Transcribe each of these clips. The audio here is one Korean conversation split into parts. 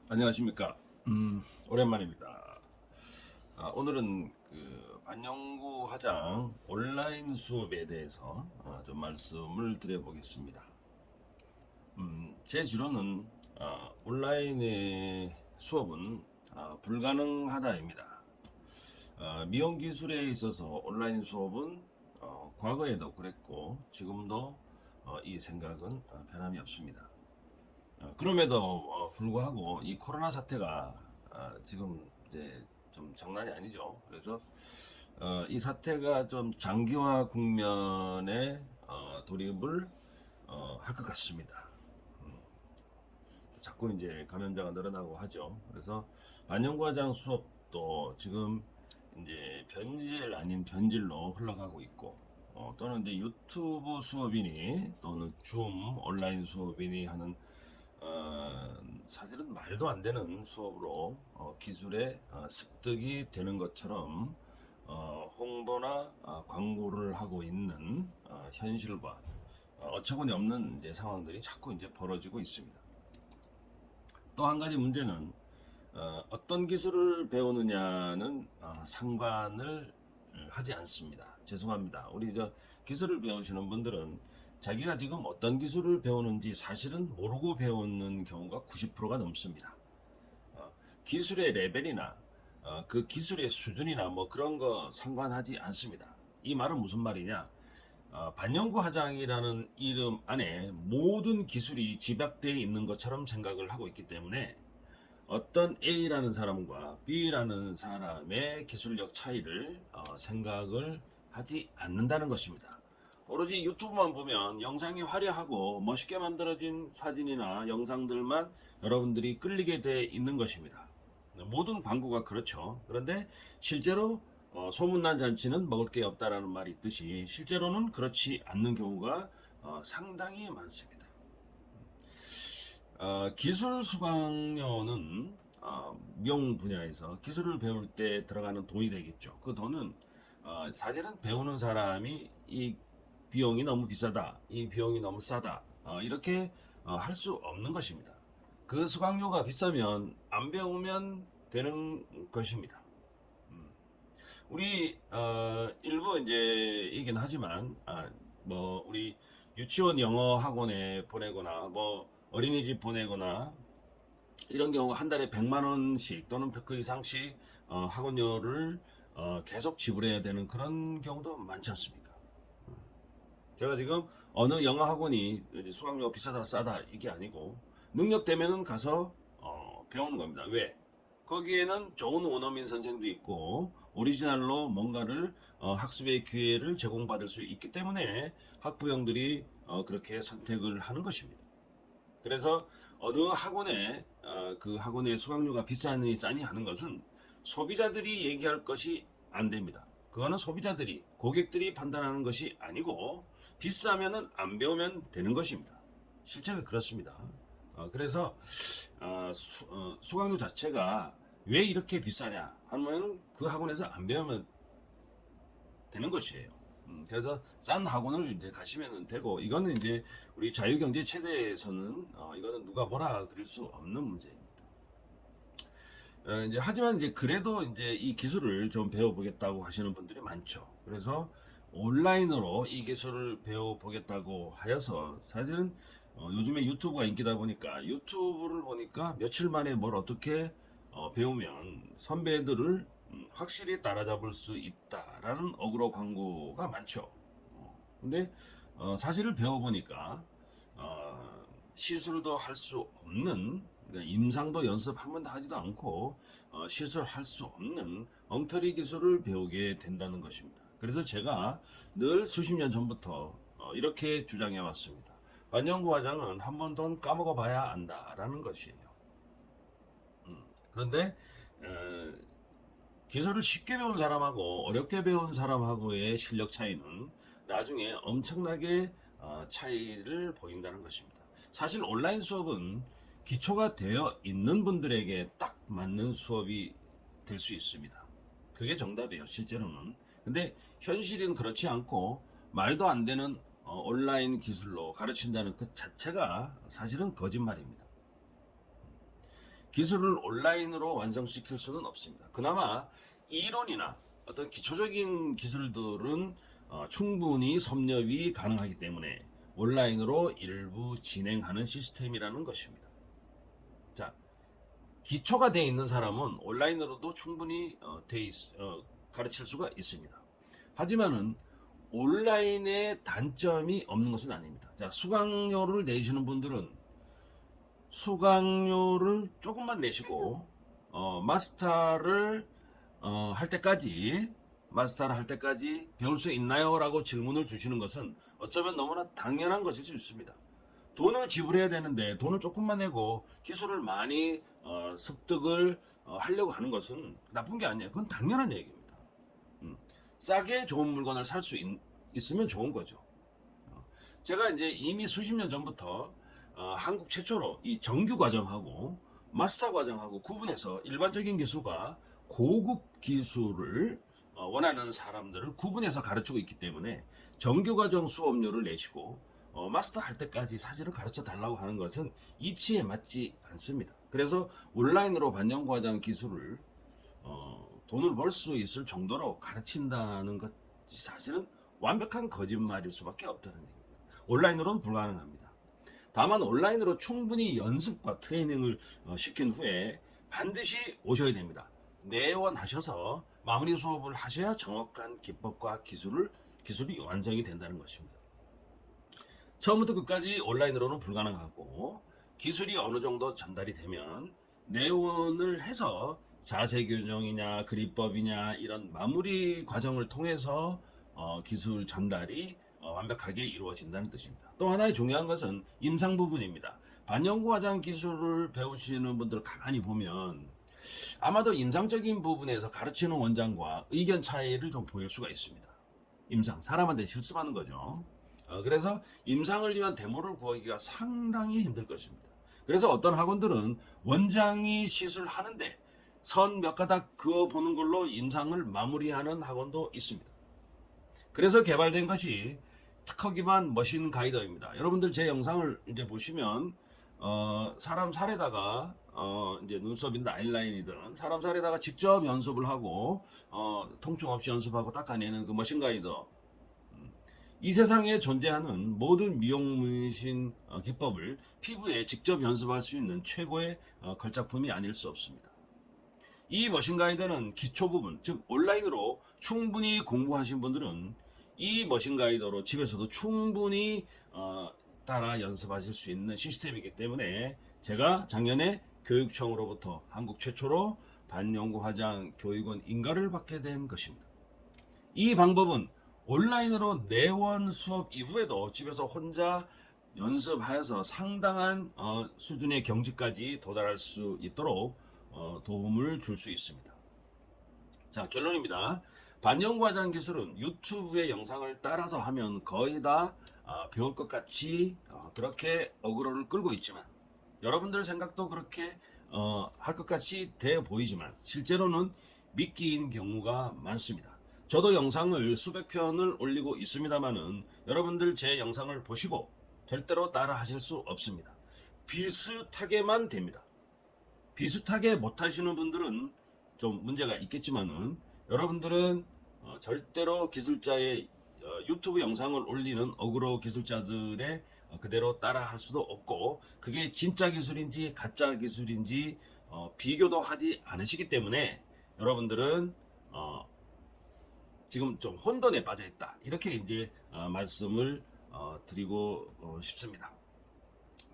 안녕하십니까. 오랜만입니다. 오늘은 그 반영구 화장 온라인 수업에 대해서 좀 말씀을 드려보겠습니다. 제 주로는 온라인의 수업은 불가능하다입니다. 미용 기술에 있어서 온라인 수업은 과거에도 그랬고 지금도 이 생각은 변함이 없습니다. 그럼에도 불구하고 이 코로나 사태가 지금 이제 좀 장난이 아니죠. 그래서 이 사태가 좀 장기화 국면에 돌입을 할 것 같습니다. 자꾸 이제 감염자가 늘어나고 하죠. 그래서 반영과장 수업도 지금 이제 변질 아닌 변질로 흘러가고 있고, 또는 이제 유튜브 수업이니 또는 줌 온라인 수업이니 하는 사실은 말도 안 되는 수업으로 기술에 습득이 되는 것처럼 홍보나 광고를 하고 있는 현실과 어처구니 없는 이제 상황들이 자꾸 이제 벌어지고 있습니다. 또 한 가지 문제는 어떤 기술을 배우느냐는 상관을 하지 않습니다. 죄송합니다. 우리 저 기술을 배우시는 분들은 자기가 지금 어떤 기술을 배우는지 사실은 모르고 배우는 경우가 90%가 넘습니다. 기술의 레벨이나 그 기술의 수준이나 뭐 그런 거 상관하지 않습니다. 이 말은 무슨 말이냐? 반영구 화장이라는 이름 안에 모든 기술이 집약되어 있는 것처럼 생각을 하고 있기 때문에 어떤 A라는 사람과 B라는 사람의 기술력 차이를 생각을 하지 않는다는 것입니다. 오로지 유튜브만 보면 영상이 화려하고 멋있게 만들어진 사진이나 영상들만 여러분들이 끌리게 돼 있는 것입니다. 모든 광고가 그렇죠. 그런데 실제로 소문난 잔치는 먹을 게 없다라는 말이 있듯이 실제로는 그렇지 않는 경우가 상당히 많습니다. 기술 수강료는 미용 분야에서 기술을 배울 때 들어가는 돈이 되겠죠. 그 돈은 사실은 배우는 사람이 이 비용이 너무 비싸다, 이 비용이 너무 싸다, 이렇게 할 수 없는 것입니다. 그 수강료가 비싸면 안 배우면 되는 것입니다. 우리 일부 이제 이긴 하지만 뭐 우리 유치원 영어 학원에 보내거나 뭐 어린이집 보내거나 이런 경우 한 달에 100만 원씩 또는 그 이상씩 학원료를 계속 지불해야 되는 그런 경우도 많지 않습니까? 제가 지금 어느 영어 학원이 수강료 비싸다 싸다 이게 아니고 능력되면은 가서 배우는 겁니다. 왜? 거기에는 좋은 원어민 선생도 있고 오리지널로 뭔가를 학습의 기회를 제공받을 수 있기 때문에 학부형들이 그렇게 선택을 하는 것입니다. 그래서 어느 학원에 그 학원의 수강료가 비싸니 싸니 하는 것은 소비자들이 얘기할 것이 안 됩니다. 그거는 소비자들이 고객들이 판단하는 것이 아니고 비싸면은 안 배우면 되는 것입니다. 실제가 그렇습니다. 그래서 수강료 자체가 왜 이렇게 비싸냐 하면 그 학원에서 안 배우면 되는 것이에요. 그래서 싼 학원을 이제 가시면 되고 이거는 이제 우리 자유경제 체제에서는 이거는 누가 뭐라 그럴 수 없는 문제입니다. 이제 하지만 이제 그래도 이제 이 기술을 좀 배워보겠다고 하시는 분들이 많죠. 그래서 온라인으로 이 기술을 배워보겠다고 하여서 사실은 요즘에 유튜브가 인기다 보니까 유튜브를 보니까 며칠 만에 뭘 어떻게 배우면 선배들을 확실히 따라잡을 수 있다라는 어그로 광고가 많죠. 근데 사실을 배워보니까 시술도 할 수 없는, 그러니까 임상도 연습 한 번도 하지도 않고 시술할 수 없는 엉터리 기술을 배우게 된다는 것입니다. 그래서 제가 늘 수십 년 전부터 이렇게 주장해 왔습니다. 반영구 화장은 한 번 더 까먹어 봐야 안다라는 것이에요. 그런데 기술을 쉽게 배운 사람하고 어렵게 배운 사람하고의 실력 차이는 나중에 엄청나게 차이를 보인다는 것입니다. 사실 온라인 수업은 기초가 되어 있는 분들에게 딱 맞는 수업이 될 수 있습니다. 그게 정답이에요, 실제로는. 근데 현실은 그렇지 않고 말도 안 되는 온라인 기술로 가르친다는 그 자체가 사실은 거짓말입니다. 기술을 온라인으로 완성시킬 수는 없습니다. 그나마 이론이나 어떤 기초적인 기술들은 충분히 섭렵이 가능하기 때문에 온라인으로 일부 진행하는 시스템이라는 것입니다. 자, 기초가 되어 있는 사람은 온라인으로도 충분히 가르칠 수가 있습니다. 하지만은 온라인에 단점이 없는 것은 아닙니다. 자, 수강료를 내시는 분들은 수강료를 조금만 내시고 마스터를 할 때까지 배울 수 있나요? 라고 질문을 주시는 것은 어쩌면 너무나 당연한 것일 수 있습니다. 돈을 지불해야 되는데 돈을 조금만 내고 기술을 많이 습득을 하려고 하는 것은 나쁜 게 아니에요. 그건 당연한 얘기입니다. 싸게 좋은 물건을 살 수 있으면 좋은 거죠. 제가 이제 이미 수십 년 전부터 한국 최초로 이 정규 과정하고 마스터 과정하고 구분해서 일반적인 기술과 고급 기술을 원하는 사람들을 구분해서 가르치고 있기 때문에 정규 과정 수업료를 내시고 마스터 할 때까지 사실을 가르쳐 달라고 하는 것은 이치에 맞지 않습니다. 그래서 온라인으로 반영 과정 기술을 돈을 벌 수 있을 정도로 가르친다는 것이 사실은 완벽한 거짓말일 수밖에 없다는 얘기입니다. 온라인으로는 불가능합니다. 다만 온라인으로 충분히 연습과 트레이닝을 시킨 후에 반드시 오셔야 됩니다. 내원하셔서 마무리 수업을 하셔야 정확한 기법과 기술이 완성이 된다는 것입니다. 처음부터 끝까지 온라인으로는 불가능하고 기술이 어느 정도 전달이 되면 내원을 해서 자세 교정이냐 그립법이냐 이런 마무리 과정을 통해서 기술 전달이 완벽하게 이루어진다는 뜻입니다. 또 하나의 중요한 것은 임상 부분입니다. 반영구 화장 기술을 배우시는 분들 가만히 보면 아마도 임상적인 부분에서 가르치는 원장과 의견 차이를 좀 보일 수가 있습니다. 임상, 사람한테 실습하는 거죠. 그래서 임상을 위한 데모를 구하기가 상당히 힘들 것입니다. 그래서 어떤 학원들은 원장이 시술하는데 선 몇 가닥 그어보는 걸로 임상을 마무리하는 학원도 있습니다. 그래서 개발된 것이 특허 기반 머신 가이더입니다. 여러분들 제 영상을 이제 보시면 사람 살에다가 이제 눈썹이든 아이라인이든 사람 살에다가 직접 연습을 하고 통증 없이 연습하고 닦아내는 그 머신 가이더. 이 세상에 존재하는 모든 미용 문신 기법을 피부에 직접 연습할 수 있는 최고의 걸작품이 아닐 수 없습니다. 이 머신 가이더는 기초 부분, 즉 온라인으로 충분히 공부하신 분들은 이 머신 가이더로 집에서도 충분히 따라 연습하실 수 있는 시스템이기 때문에 제가 작년에 교육청으로부터 한국 최초로 반영구 화장 교육원 인가를 받게 된 것입니다. 이 방법은 온라인으로 내원 수업 이후에도 집에서 혼자 연습하여서 상당한 수준의 경지까지 도달할 수 있도록 도움을 줄 수 있습니다. 자, 결론입니다. 반영구 화장 기술은 유튜브의 영상을 따라서 하면 거의 다 배울 것 같이 그렇게 어그로를 끌고 있지만 여러분들 생각도 그렇게 할 것 같이 돼 보이지만 실제로는 미끼인 경우가 많습니다. 저도 영상을 수백 편을 올리고 있습니다만은 여러분들 제 영상을 보시고 절대로 따라 하실 수 없습니다. 비슷하게만 됩니다. 비슷하게 못하시는 분들은 좀 문제가 있겠지만은 여러분들은 절대로 기술자의 유튜브 영상을 올리는 어그로 기술자들의 그대로 따라 할 수도 없고 그게 진짜 기술인지 가짜 기술인지 비교도 하지 않으시기 때문에 여러분들은 지금 좀 혼돈에 빠져 있다 이렇게 이제 말씀을 드리고 싶습니다.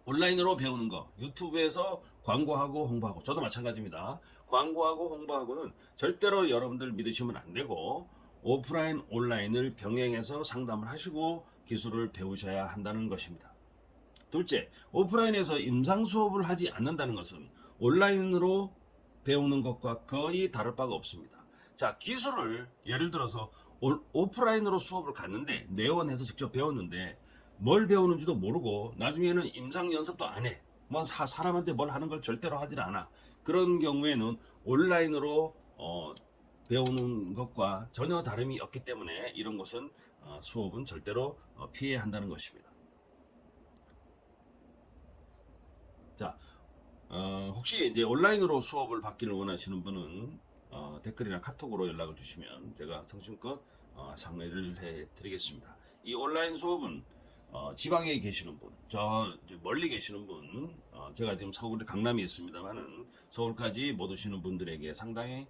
온라인으로 배우는 거 유튜브에서 광고하고 홍보하고 저도 마찬가지입니다. 광고하고 홍보하고는 절대로 여러분들 믿으시면 안 되고 오프라인 온라인을 병행해서 상담을 하시고 기술을 배우셔야 한다는 것입니다. 둘째, 오프라인에서 임상 수업을 하지 않는다는 것은 온라인으로 배우는 것과 거의 다를 바가 없습니다. 자, 기술을 예를 들어서 오프라인으로 수업을 갔는데 내원해서 직접 배웠는데 뭘 배우는지도 모르고 나중에는 임상 연습도 안 해. 뭐 사람한테 뭘 하는 걸 절대로 하질 않아. 그런 경우에는 온라인으로 배우는 것과 전혀 다름이 없기 때문에 이런 것은 수업은 절대로 피해야 한다는 것입니다. 자, 혹시 이제 온라인으로 수업을 받기를 원하시는 분은 댓글이나 카톡으로 연락을 주시면 제가 성심껏 상의를 해드리겠습니다. 이 온라인 수업은 지방에 계시는 분, 저 이제 멀리 계시는 분, 제가 지금 서울 강남에 있습니다만은 서울까지 못 오시는 분들에게 상당히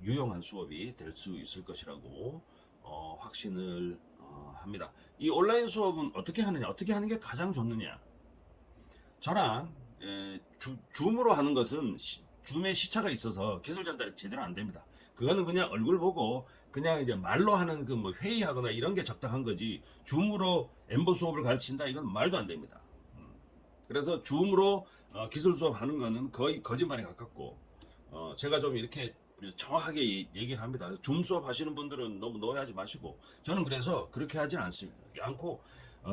유용한 수업이 될 수 있을 것이라고 확신을 합니다. 이 온라인 수업은 어떻게 하느냐, 어떻게 하는 게 가장 좋느냐? 저랑 줌으로 하는 것은 줌에 시차가 있어서 기술 전달이 제대로 안 됩니다. 그거는 그냥 얼굴 보고 그냥 이제 말로 하는 그 뭐 회의하거나 이런 게 적당한 거지 줌으로 엠버 수업을 가르친다 이건 말도 안 됩니다. 그래서 줌으로 기술 수업 하는 거는 거의 거짓말에 가깝고 제가 좀 이렇게 정확하게 얘기를 합니다. 줌 수업 하시는 분들은 너무 노예하지 마시고 저는 그래서 그렇게 하진 않습니다. 않고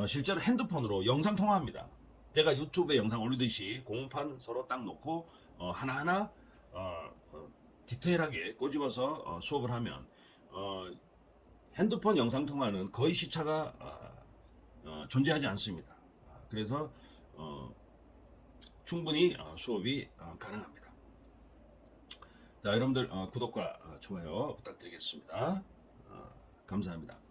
실제로 핸드폰으로 영상 통화합니다. 제가 유튜브에 영상 올리듯이 공판 서로 딱 놓고 하나하나 디테일하게 꼬집어서 수업을 하면 핸드폰 영상 통화는 거의 시차가 존재하지 않습니다. 그래서 충분히 수업이 가능합니다. 자, 여러분들 구독과 좋아요 부탁드리겠습니다. 감사합니다.